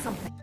something.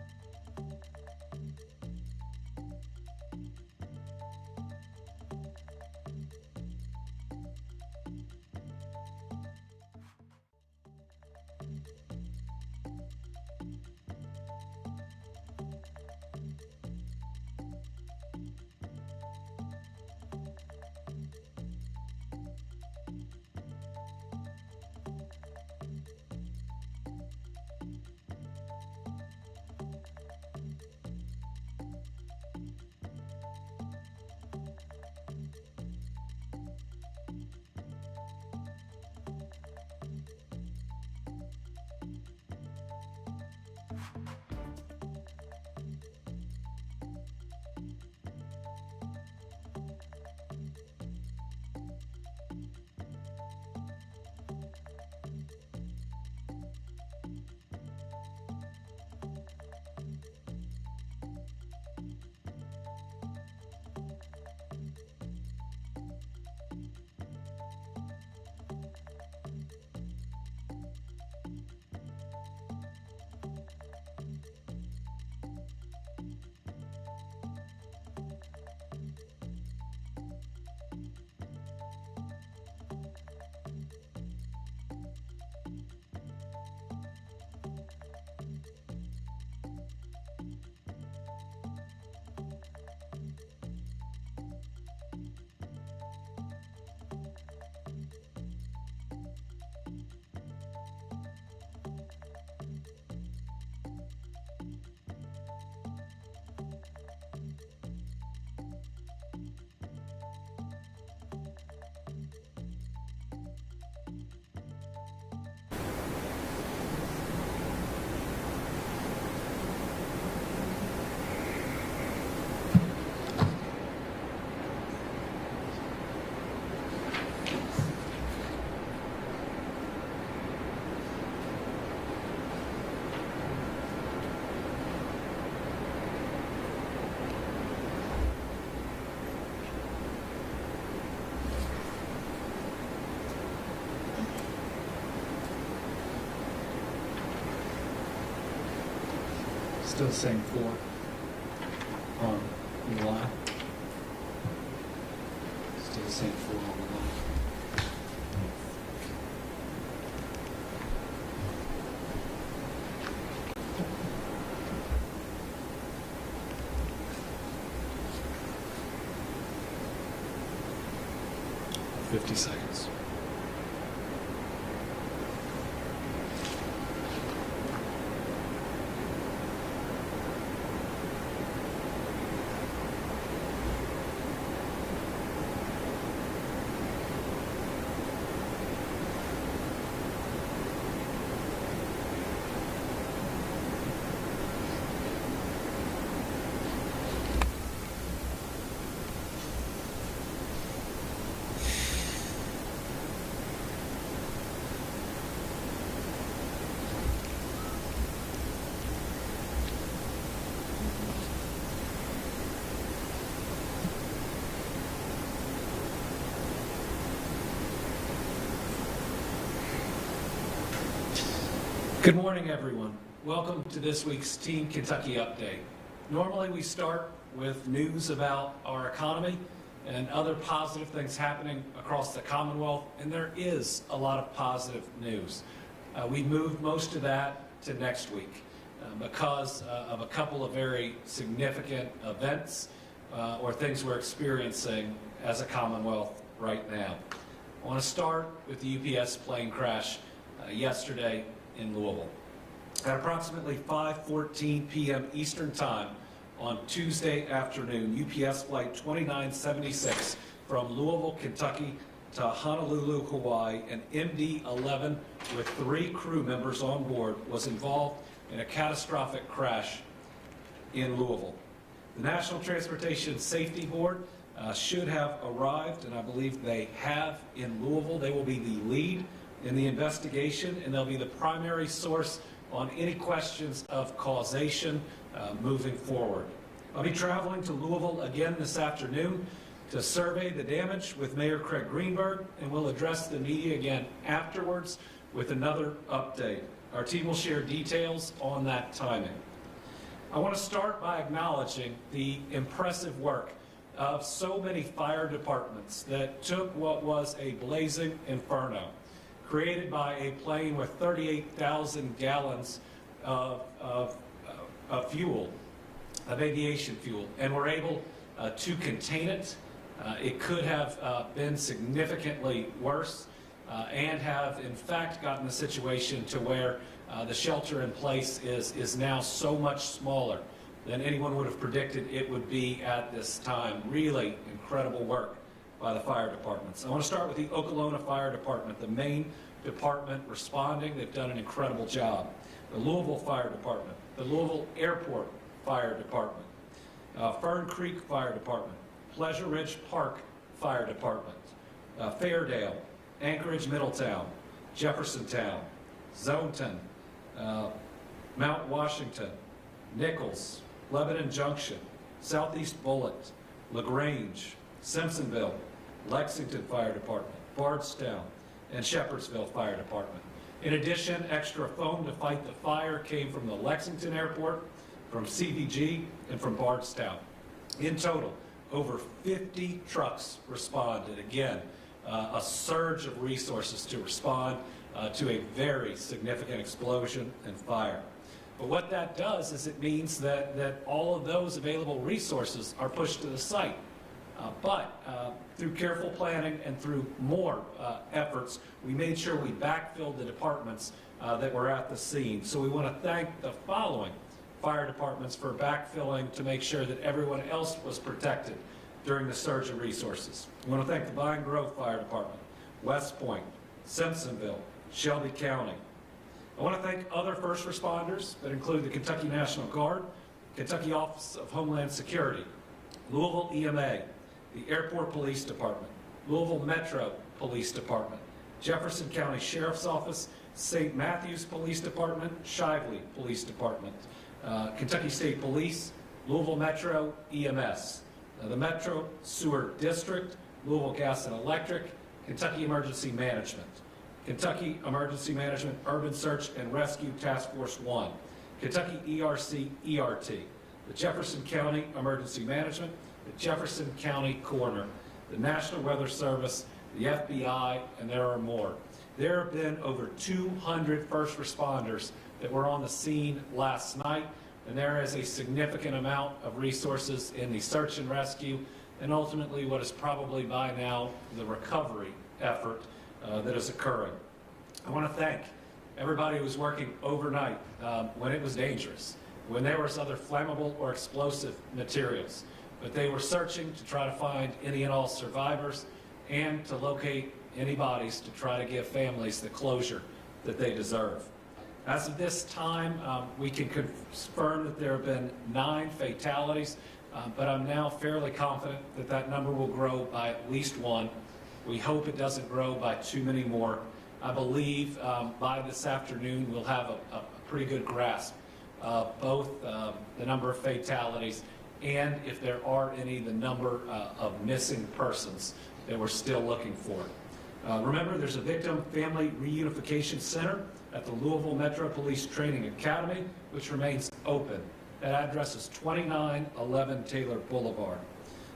Still the same 4 on the line. Still the same 4 on the line. $50 seconds. Good morning, everyone. Welcome to this week's Team Kentucky Update. Normally we start with news about our economy and other positive things happening across the Commonwealth, and there is a lot of positive news. We moved most of that to next week because of a couple of very significant events or things we're experiencing as a Commonwealth right now. I want to start with the UPS plane crash yesterday in Louisville. At approximately 5:14 p.m. Eastern Time on Tuesday afternoon, UPS Flight 2976 from Louisville, Kentucky to Honolulu, Hawaii, an MD-11 with 3 crew members on board was involved in a catastrophic crash in Louisville. The National Transportation Safety Board should have arrived, and I believe they have in Louisville. They will be the lead in the investigation, and they'll be the primary source on any questions of causation moving forward. I'll be traveling to Louisville again this afternoon to survey the damage with Mayor Craig Greenberg, and we'll address the media again afterwards with another update. Our team will share details on that timing. I want to start by acknowledging the impressive work of so many fire departments that took what was a blazing inferno, created by a plane with 38,000 gallons of fuel, of aviation fuel, and were able to contain it. It could have been significantly worse and have in fact gotten the situation to where the shelter in place is now so much smaller than anyone would have predicted it would be at this time. Really incredible work by the fire departments. I want to start with the Okolona Fire Department, the main department responding. They've done an incredible job. The Louisville Fire Department, the Louisville Airport Fire Department, Fern Creek Fire Department, Pleasure Ridge Park Fire Department, Fairdale, Anchorage Middletown, Jeffersontown, Zonetown, Mount Washington, Nichols, Lebanon Junction, Southeast Bullitt, LaGrange, Simpsonville, Lexington Fire Department, Bardstown, and Shepherdsville Fire Department. In addition, extra foam to fight the fire came from the Lexington Airport, from CVG, and from Bardstown. In total, over 50 trucks responded. Again, a surge of resources to respond to a very significant explosion and fire. But what that does is it means that all of those available resources are pushed to the site. But through careful planning and through more efforts, we made sure we backfilled the departments that were at the scene. So we want to thank the following fire departments for backfilling to make sure that everyone else was protected during the surge of resources. We want to thank the Vine Grove Fire Department, West Point, Simpsonville, Shelby County. I want to thank other first responders that include the Kentucky National Guard, Kentucky Office of Homeland Security, Louisville EMA, the Airport Police Department, Louisville Metro Police Department, Jefferson County Sheriff's Office, St. Matthews Police Department, Shively Police Department, Kentucky State Police, Louisville Metro EMS, the Metro Sewer District, Louisville Gas and Electric, Kentucky Emergency Management, Kentucky Emergency Management Urban Search and Rescue Task Force 1, Kentucky ERC ERT, the Jefferson County Emergency Management, the Jefferson County Coroner, the National Weather Service, the FBI, and there are more. There have been over 200 first responders that were on the scene last night, and there is a significant amount of resources in the search and rescue, and ultimately what is probably by now the recovery effort that is occurring. I want to thank everybody who was working overnight when it was dangerous, when there was other flammable or explosive materials, but they were searching to try to find any and all survivors and to locate any bodies to try to give families the closure that they deserve. As of this time, we can confirm that there have been 9 fatalities, but I'm now fairly confident that that number will grow by at least 1. We hope it doesn't grow by too many more. I believe by this afternoon we'll have a pretty good grasp of both the number of fatalities and, if there are any, the number of missing persons that we're still looking for. Remember, there's a Victim Family Reunification Center at the Louisville Metro Police Training Academy, which remains open. That address is 2911 Taylor Boulevard.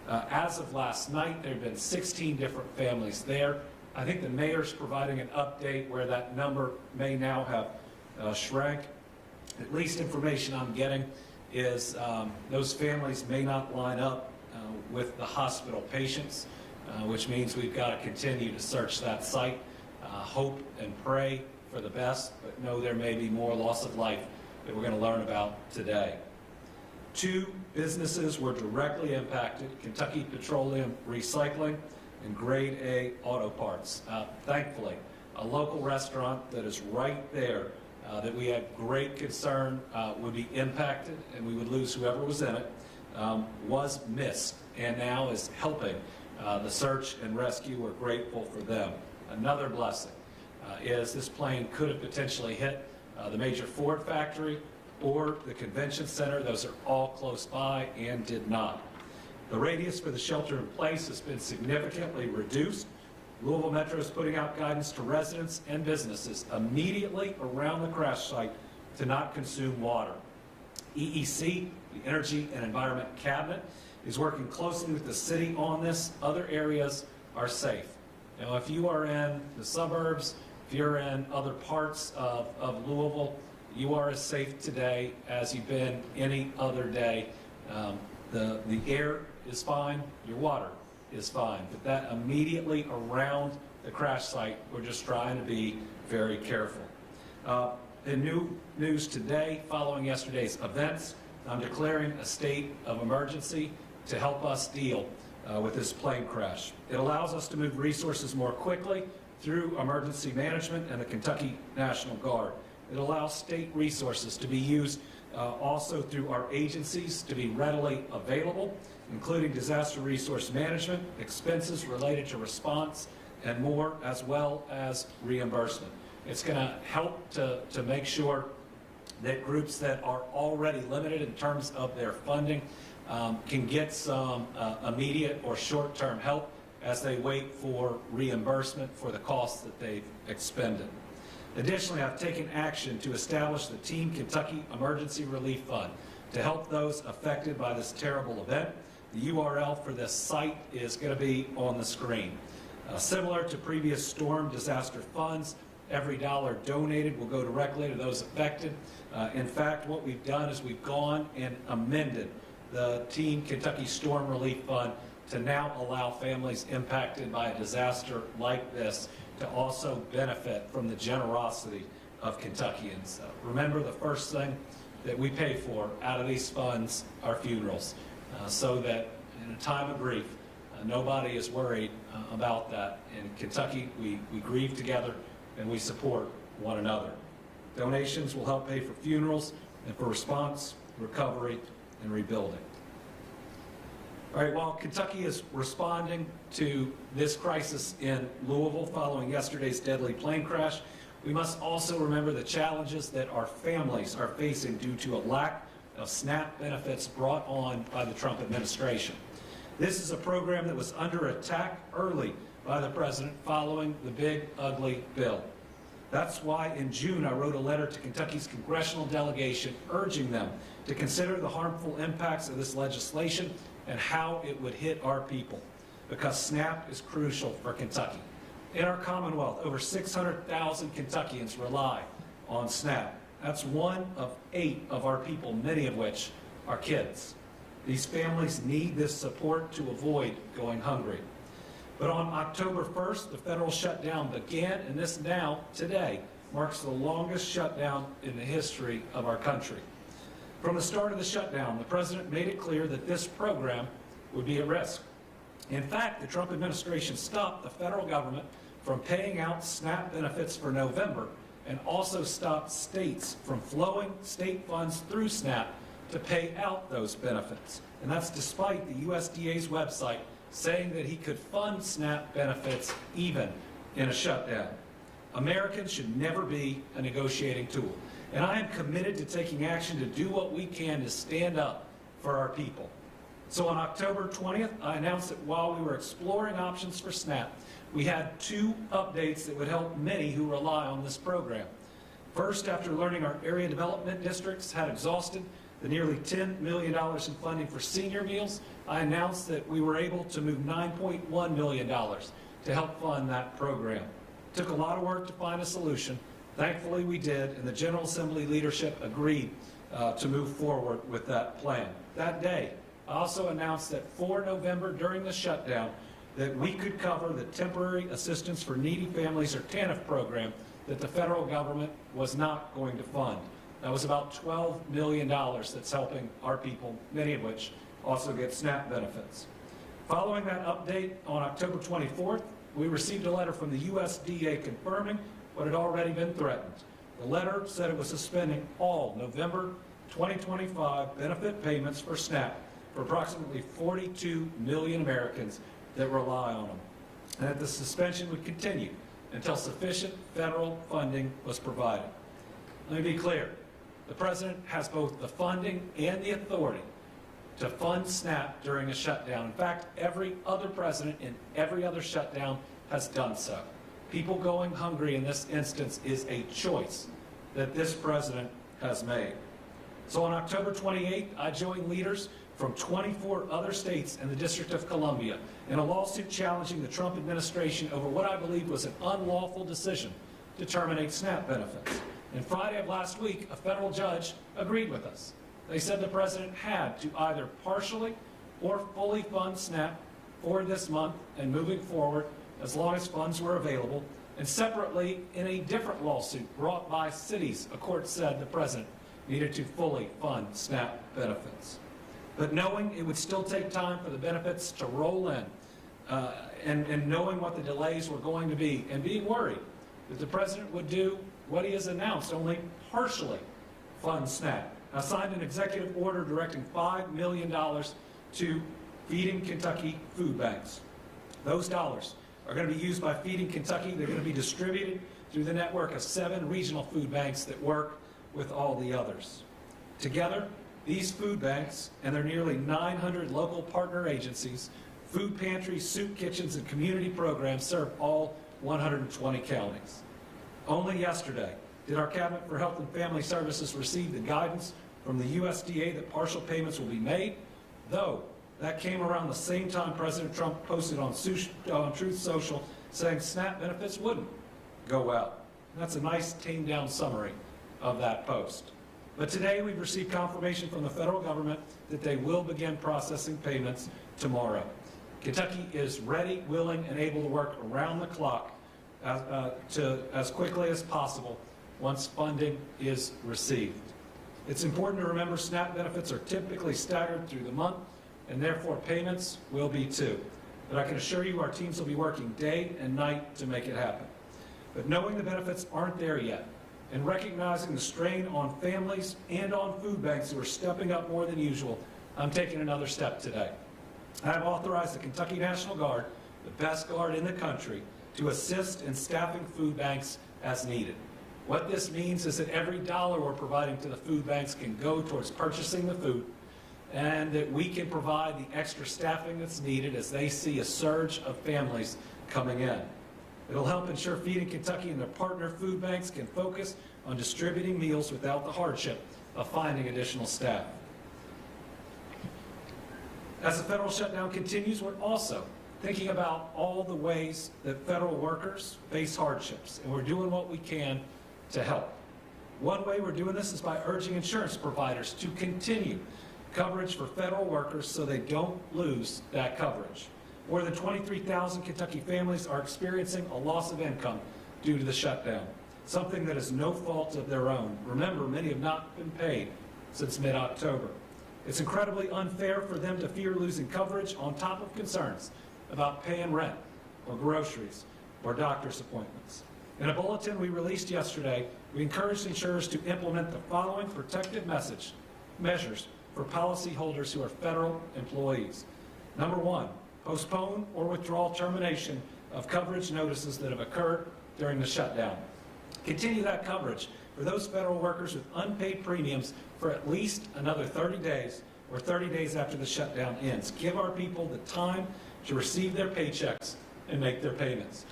As of last night, there have been 16 different families there. I think the mayor's providing an update where that number may now have shrank. At least information I'm getting is those families may not line up with the hospital patients, which means we've got to continue to search that site, hope and pray for the best, but know there may be more loss of life that we're going to learn about today. 2 businesses were directly impacted: Kentucky Petroleum Recycling and Grade A Auto Parts. Thankfully, a local restaurant that is right there that we had great concern would be impacted and we would lose whoever was in it, was missed and now is helping the search and rescue. We're grateful for them. Another blessing is this plane could have potentially hit the major Ford factory or the convention center. Those are all close by and did not. The radius for the shelter in place has been significantly reduced. Louisville Metro is putting out guidance to residents and businesses immediately around the crash site to not consume water. EEC, the Energy and Environment Cabinet, is working closely with the city on this. Other areas are safe. Now, if you are in the suburbs, if you're in other parts of Louisville, you are as safe today as you've been any other day. The air is fine, your water is fine, but that immediately around the crash site, we're just trying to be very careful. In new news today, following yesterday's events, I'm declaring a state of emergency to help us deal with this plane crash. It allows us to move resources more quickly through emergency management and the Kentucky National Guard. It allows state resources to be used also through our agencies to be readily available, including disaster resource management, expenses related to response, and more, as well as reimbursement. It's going to help to make sure that groups that are already limited in terms of their funding can get some immediate or short-term help as they wait for reimbursement for the costs that they've expended. Additionally, I've taken action to establish the Team Kentucky Emergency Relief Fund to help those affected by this terrible event. The URL for this site is going to be on the screen. Similar to previous storm disaster funds, every dollar donated will go directly to those affected. In fact, what we've done is we've gone and amended the Team Kentucky Storm Relief Fund to now allow families impacted by a disaster like this to also benefit from the generosity of Kentuckians. Remember, the first thing that we pay for out of these funds are funerals, so that in a time of grief, nobody is worried about that. In Kentucky, we grieve together and we support one another. Donations will help pay for funerals and for response, recovery, and rebuilding. All right, while Kentucky is responding to this crisis in Louisville following yesterday's deadly plane crash, we must also remember the challenges that our families are facing due to a lack of SNAP benefits brought on by the Trump administration. This is a program that was under attack early by the president following the big, ugly bill. That's why in June I wrote a letter to Kentucky's congressional delegation urging them to consider the harmful impacts of this legislation and how it would hit our people, because SNAP is crucial for Kentucky. In our Commonwealth, over 600,000 Kentuckians rely on SNAP. That's 1 of 8 of our people, many of which are kids. These families need this support to avoid going hungry. But on October 1st, the federal shutdown began, and this now, today, marks the longest shutdown in the history of our country. From the start of the shutdown, the president made it clear that this program would be at risk. In fact, the Trump administration stopped the federal government from paying out SNAP benefits for November and also stopped states from flowing state funds through SNAP to pay out those benefits. And that's despite the USDA's website saying that he could fund SNAP benefits even in a shutdown. Americans should never be a negotiating tool. And I am committed to taking action to do what we can to stand up for our people. So on October 20th, I announced that while we were exploring options for SNAP, we had 2 updates that would help many who rely on this program. First, after learning our area development districts had exhausted the nearly $10 million in funding for senior meals, I announced that we were able to move $9.1 million to help fund that program. It took a lot of work to find a solution. Thankfully, we did, and the General Assembly leadership agreed to move forward with that plan. That day, I also announced that for November, during the shutdown, that we could cover the Temporary Assistance for Needy Families, or TANF program, that the federal government was not going to fund. That was about $12 million that's helping our people, many of which also get SNAP benefits. Following that update on October 24th, we received a letter from the USDA confirming what had already been threatened. The letter said it was suspending all November 2025 benefit payments for SNAP for approximately 42 million Americans that rely on them, and that the suspension would continue until sufficient federal funding was provided. Let me be clear. The president has both the funding and the authority to fund SNAP during a shutdown. In fact, every other president in every other shutdown has done so. People going hungry in this instance is a choice that this president has made. So on October 28th, I joined leaders from 24 other states and the District of Columbia in a lawsuit challenging the Trump administration over what I believe was an unlawful decision to terminate SNAP benefits. And Friday of last week, a federal judge agreed with us. They said the president had to either partially or fully fund SNAP for this month and moving forward as long as funds were available. And separately, in a different lawsuit brought by cities, a court said the president needed to fully fund SNAP benefits. But knowing it would still take time for the benefits to roll in, and knowing what the delays were going to be, and being worried that the president would do what he has announced, only partially fund SNAP. I signed an executive order directing $5 million to Feeding Kentucky food banks. Those dollars are going to be used by Feeding Kentucky. They're going to be distributed through the network of 7 regional food banks that work with all the others. Together, these food banks and their nearly 900 local partner agencies, food pantries, soup kitchens, and community programs serve all 120 counties. Only yesterday did our Cabinet for Health and Family Services receive the guidance from the USDA that partial payments will be made, though that came around the same time President Trump posted on Truth Social saying SNAP benefits wouldn't go out. And that's a nice tamed-down summary of that post. But today we've received confirmation from the federal government that they will begin processing payments tomorrow. Kentucky is ready, willing, and able to work around the clock as quickly as possible once funding is received. It's important to remember SNAP benefits are typically staggered through the month, and therefore payments will be too. But I can assure you our teams will be working day and night to make it happen. But knowing the benefits aren't there yet, and recognizing the strain on families and on food banks who are stepping up more than usual, I'm taking another step today. I have authorized the Kentucky National Guard, the best guard in the country, to assist in staffing food banks as needed. What this means is that every dollar we're providing to the food banks can go towards purchasing the food, and that we can provide the extra staffing that's needed as they see a surge of families coming in. It'll help ensure Feeding Kentucky and their partner food banks can focus on distributing meals without the hardship of finding additional staff. As the federal shutdown continues, we're also thinking about all the ways that federal workers face hardships, and we're doing what we can to help. One way we're doing this is by urging insurance providers to continue coverage for federal workers so they don't lose that coverage. More than 23,000 Kentucky families are experiencing a loss of income due to the shutdown, something that is no fault of their own. Remember, many have not been paid since mid-October. It's incredibly unfair for them to fear losing coverage on top of concerns about paying rent or groceries or doctor's appointments. In a bulletin we released yesterday, we encouraged insurers to implement the following protective measures for policyholders who are federal employees. Number one, postpone or withdraw termination of coverage notices that have occurred during the shutdown. Continue that coverage for those federal workers with unpaid premiums for at least another 30 days or 30 days after the shutdown ends. Give our people the time to receive their paychecks and make their payments.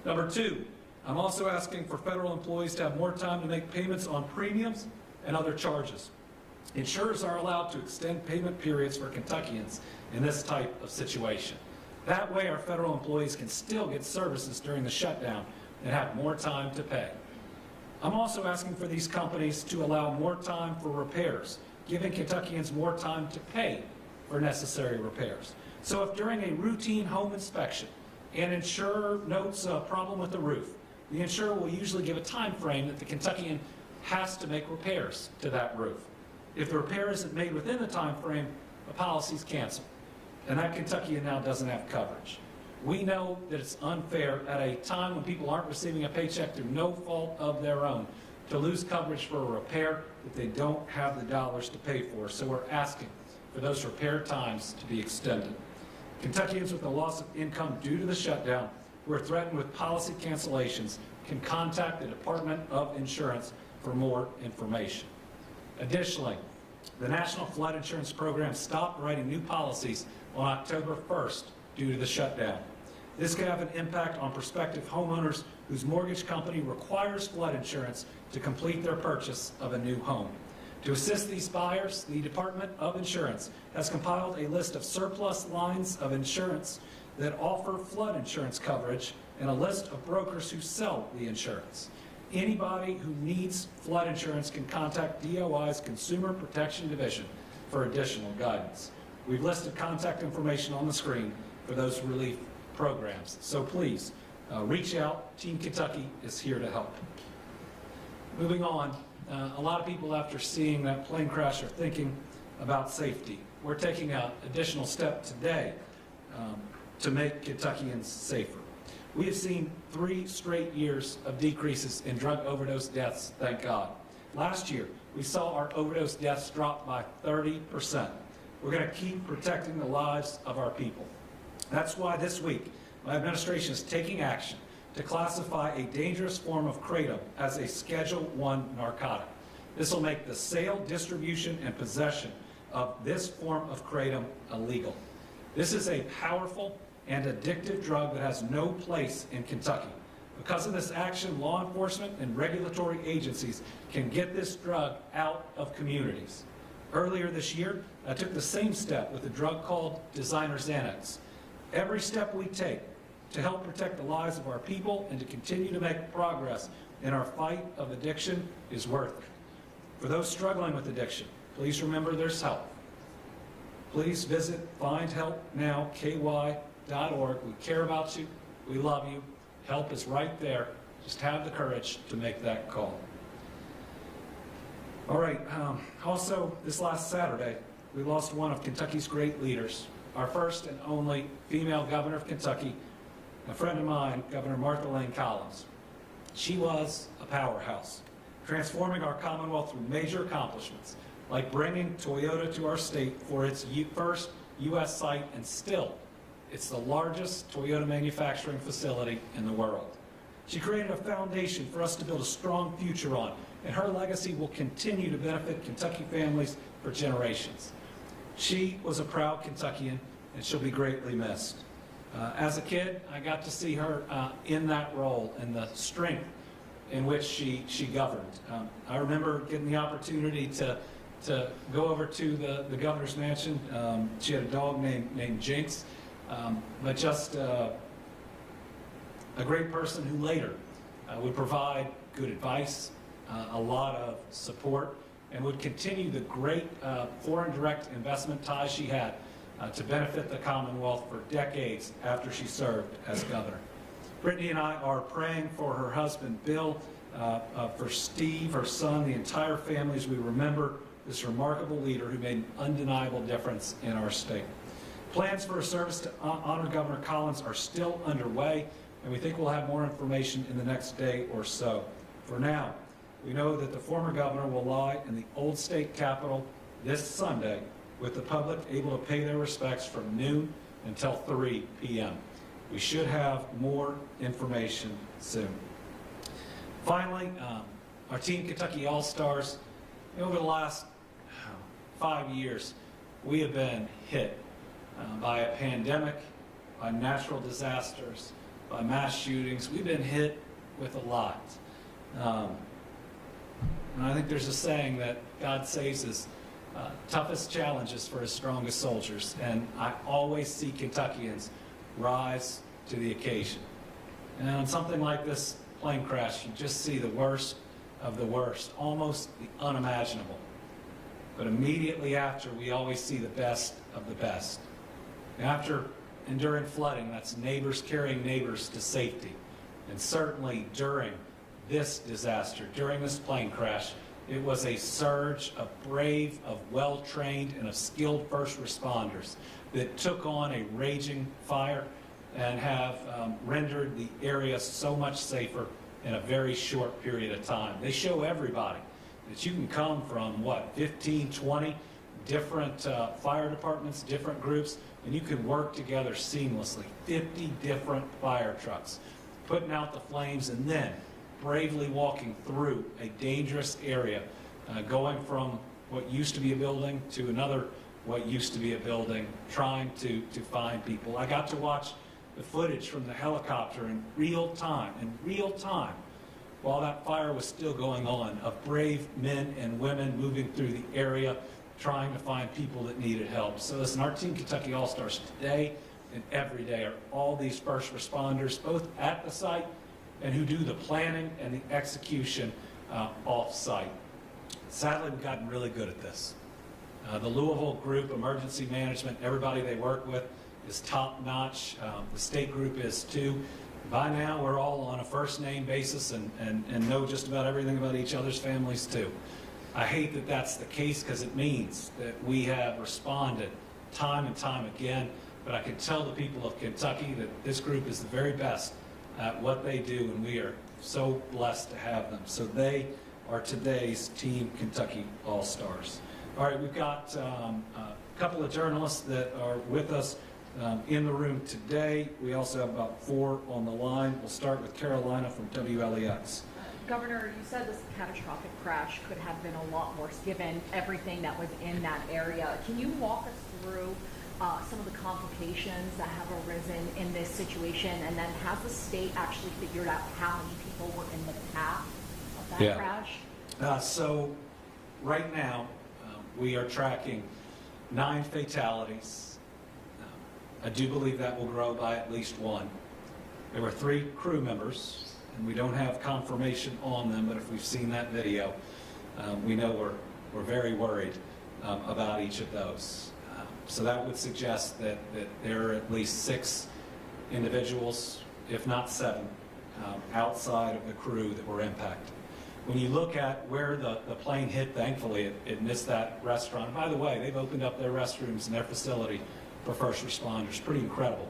Number two, I'm also asking for federal employees to have more time to make payments on premiums and other charges. Insurers are allowed to extend payment periods for Kentuckians in this type of situation. That way, our federal employees can still get services during the shutdown and have more time to pay. I'm also asking for these companies to allow more time for repairs, giving Kentuckians more time to pay for necessary repairs. So if during a routine home inspection an insurer notes a problem with the roof, the insurer will usually give a time frame that the Kentuckian has to make repairs to that roof. If the repair isn't made within the time frame, the policy is canceled, and that Kentuckian now doesn't have coverage. We know that it's unfair at a time when people aren't receiving a paycheck through no fault of their own to lose coverage for a repair that they don't have the dollars to pay for. So we're asking for those repair times to be extended. Kentuckians with a loss of income due to the shutdown who are threatened with policy cancellations can contact the Department of Insurance for more information. Additionally, the National Flood Insurance Program stopped writing new policies on October 1st due to the shutdown. This could have an impact on prospective homeowners whose mortgage company requires flood insurance to complete their purchase of a new home. To assist these buyers, the Department of Insurance has compiled a list of surplus lines of insurance that offer flood insurance coverage and a list of brokers who sell the insurance. Anybody who needs flood insurance can contact DOI's Consumer Protection Division for additional guidance. We've listed contact information on the screen for those relief programs. So please, reach out. Team Kentucky is here to help. Moving on, a lot of people after seeing that plane crash are thinking about safety. We're taking an additional step today to make Kentuckians safer. We have seen 3 straight years of decreases in drug overdose deaths, thank God. Last year, we saw our overdose deaths drop by 30%. We're going to keep protecting the lives of our people. That's why this week, my administration is taking action to classify a dangerous form of kratom as a Schedule I narcotic. This will make the sale, distribution, and possession of this form of kratom illegal. This is a powerful and addictive drug that has no place in Kentucky. Because of this action, law enforcement and regulatory agencies can get this drug out of communities. Earlier this year, I took the same step with a drug called designer Xanax. Every step we take to help protect the lives of our people and to continue to make progress in our fight of addiction is worth it. For those struggling with addiction, please remember there's help. Please visit findhelpnowky.org. We care about you. We love you. Help is right there. Just have the courage to make that call. All right. Also, this last Saturday, we lost one of Kentucky's great leaders, our first and only female governor of Kentucky, a friend of mine, Governor Martha Lane Collins. She was a powerhouse, transforming our Commonwealth through major accomplishments, like bringing Toyota to our state for its first U.S. site, and still, it's the largest Toyota manufacturing facility in the world. She created a foundation for us to build a strong future on, and her legacy will continue to benefit Kentucky families for generations. She was a proud Kentuckian, and she'll be greatly missed. As a kid, I got to see her in that role and the strength in which she governed. I remember getting the opportunity to go over to the governor's mansion. She had a dog named Jinx, but just a great person who later would provide good advice, a lot of support, and would continue the great foreign direct investment ties she had to benefit the Commonwealth for decades after she served as governor. Brittany and I are praying for her husband, Bill, for Steve, her son, the entire family, as we remember this remarkable leader who made an undeniable difference in our state. Plans for a service to honor Governor Collins are still underway, and we think we'll have more information in the next day or so. For now, we know that the former governor will lie in the old state capitol this Sunday, with the public able to pay their respects from noon until 3 p.m. We should have more information soon. Finally, our Team Kentucky All-Stars, over the last 5 years, we have been hit by a pandemic, by natural disasters, by mass shootings. We've been hit with a lot. And I think there's a saying that God saves his toughest challenges for his strongest soldiers. And I always see Kentuckians rise to the occasion. And on something like this plane crash, you just see the worst of the worst, almost the unimaginable. But immediately after, we always see the best of the best. After enduring flooding, that's neighbors carrying neighbors to safety. And certainly during this disaster, during this plane crash, it was a surge of brave, of well-trained, and of skilled first responders that took on a raging fire and have rendered the area so much safer in a very short period of time. They show everybody that you can come from, 15, 20 different fire departments, different groups, and you can work together seamlessly. 50 different fire trucks putting out the flames and then bravely walking through a dangerous area, going from what used to be a building to another what used to be a building, trying to find people. I got to watch the footage from the helicopter in real time, while that fire was still going on, of brave men and women moving through the area, trying to find people that needed help. So listen, our Team Kentucky All-Stars today and every day are all these first responders, both at the site and who do the planning and the execution off-site. Sadly, we've gotten really good at this. The Louisville group, emergency management, everybody they work with is top-notch. The state group is too. By now, we're all on a first-name basis and know just about everything about each other's families too. I hate that that's the case because it means that we have responded time and time again, but I can tell the people of Kentucky that this group is the very best at what they do, and we are so blessed to have them. So they are today's Team Kentucky All-Stars. All right, we've got a couple of journalists that are with us in the room today. We also have about 4 on the line. We'll start with Carolina from WLEX. Governor, you said this catastrophic crash could have been a lot worse given everything that was in that area. Can you walk us through some of the complications that have arisen in this situation, and then has the state actually figured out how many people were in the path of that crash? So right now, we are tracking 9 fatalities. I do believe that will grow by at least 1. There were 3 crew members, and we don't have confirmation on them, but if we've seen that video, we know we're very worried about each of those. So that would suggest that there are at least 6 individuals, if not 7, outside of the crew that were impacted. When you look at where the plane hit, thankfully it missed that restaurant. And by the way, they've opened up their restrooms in their facility for first responders. Pretty incredible.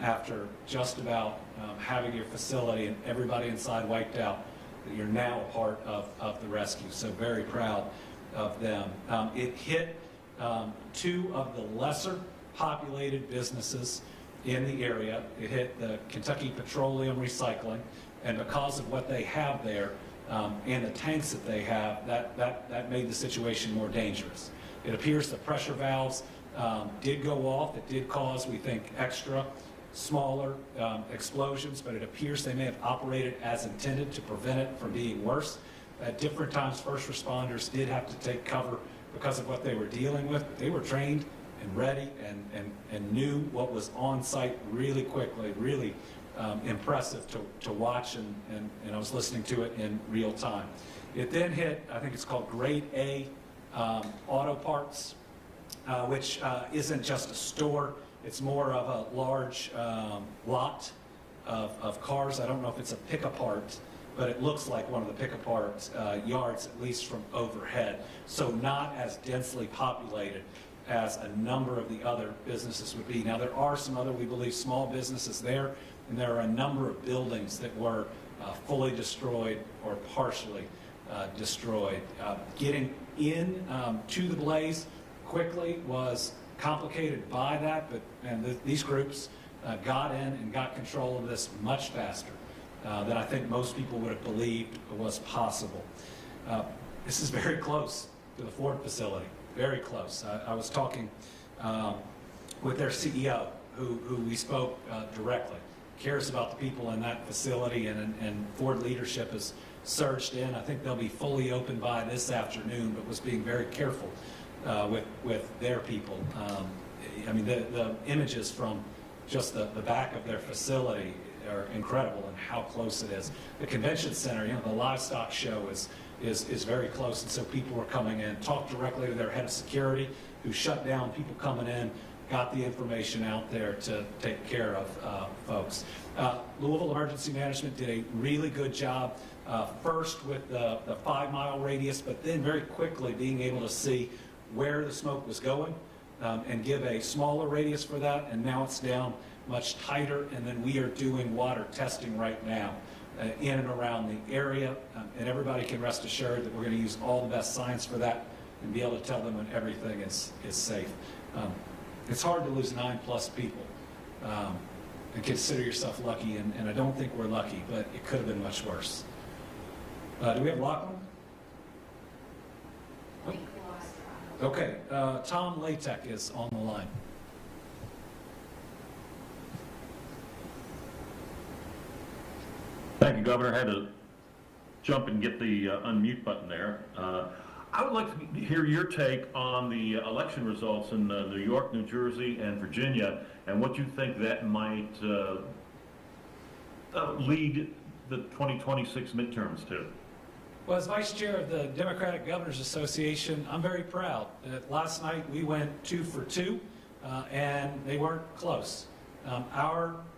After just about having your facility and everybody inside wiped out, that you're now a part of the rescue. So very proud of them. It hit 2 of the lesser populated businesses in the area. It hit the Kentucky Petroleum Recycling, and because of what they have there and the tanks that they have, that made the situation more dangerous. It appears the pressure valves did go off. It did cause, we think, extra smaller explosions, but it appears they may have operated as intended to prevent it from being worse. At different times, first responders did have to take cover because of what they were dealing with. They were trained and ready and knew what was on site really quickly, really impressive to watch, and I was listening to it in real time. It then hit, I think it's called Grade A Auto Parts, which isn't just a store. It's more of a large lot of cars. I don't know if it's a pick-apart, but it looks like one of the pick-apart yards, at least from overhead. So not as densely populated as a number of the other businesses would be. Now, there are some other, we believe, small businesses there, and there are a number of buildings that were fully destroyed or partially destroyed. Getting in to the blaze quickly was complicated by that, but these groups got in and got control of this much faster than I think most people would have believed was possible. This is very close to the Ford facility, very close. I was talking with their CEO, who we spoke directly, cares about the people in that facility, and Ford leadership has surged in. I think they'll be fully open by this afternoon, but was being very careful with their people. I mean, the images from just the back of their facility are incredible, and how close it is. The convention center, you know, the livestock show is very close, and so people were coming in, talked directly to their head of security, who shut down people coming in, got the information out there to take care of folks. Louisville Emergency Management did a really good job, first with the 5-mile radius, but then very quickly being able to see where the smoke was going and give a smaller radius for that, and now it's down much tighter, and then we are doing water testing right now in and around the area, and everybody can rest assured that we're going to use all the best science for that and be able to tell them when everything is safe. It's hard to lose 9+ people, and consider yourself lucky, and I don't think we're lucky, but it could have been much worse. Do we have Lachlan? Okay, Tom Latek is on the line. Thank you, Governor. I had to jump and get the unmute button there. I would like to hear your take on the election results in New York, New Jersey, and Virginia, and what you think that might lead the 2026 midterms to. Well, as Vice Chair of the Democratic Governors Association, I'm very proud that last night we went 2 for 2, and they weren't close. Our